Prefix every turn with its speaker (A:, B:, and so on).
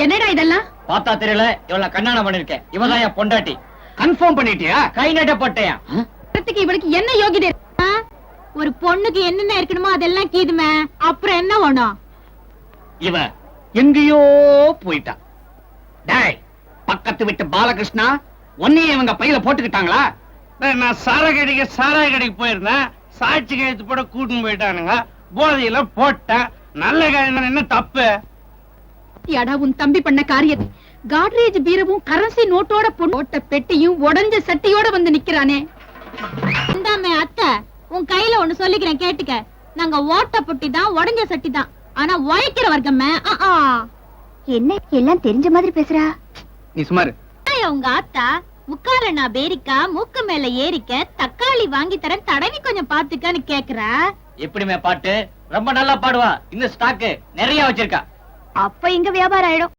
A: என்னடா இதெல்லாம்?
B: பார்த்தா தெரியல, இவள கண்ணாணம் பண்ணிருக்கேன். இவதான் என் பொண்டாட்டி. கன்ஃபார்ம் பண்ணிட்டியா? கை நட்ட போட்டேன்.
A: இவளுக்கு என்ன யோகிதை? ஒரு பொண்ணுக்கு என்னென்ன இருக்கணுமோ அதெல்லாம் கீதுமே. அப்புறம் என்ன வேணும்?
B: இவ எங்கேயோ போயிட்டா. டேய், பக்கத்து விட்டு பாலகிருஷ்ணா, ஒன்னையே இவங்க பையில போட்டுக்கிட்டாங்களா?
C: நான் சாராய கடைக்கு போயிருந்தேன். சாட்சி கையெழுத்து போட கூட்டின்னு போயிட்டானுங்க. போதையில போட்டேன். நல்ல காரியம் என்ன தப்பு?
A: யாடா உன் தம்பி பண்ண காரியத்தை. காட்ரேஜ் பீரவும் கரன்சி நோட்டோட போட்ட பெட்டியும் உடைஞ்ச சட்டியோட வந்து நிக்கிறானே. இந்தாமே அத்தை, உன் கையில ஒண்ணு சொல்லிக்கிறேன் கேட்டுக்க. நாங்க ஓட்ட பொட்டி தான், உடைஞ்ச சட்டி தான். ஆனா உழைக்கிற வர்க்கமே. என்ன எல்லாம் தெரிஞ்ச மாதிரி பேசுறா?
B: நீ சுமாரு.
A: உங்க ஆத்தா உட்காரனா பேரிக்கா மூக்கு மேல ஏறிக்க தக்காளி வாங்கி தரேன், தடவி கொஞ்சம் பாத்துக்கன்னு கேக்குறா.
B: எப்படிமே பாட்டு ரொம்ப நல்லா பாடுவா. இந்த ஸ்டாக்கு நிறைய வச்சிருக்கா.
A: அப்ப இங்க வியாபாரம் ஆயிடும்.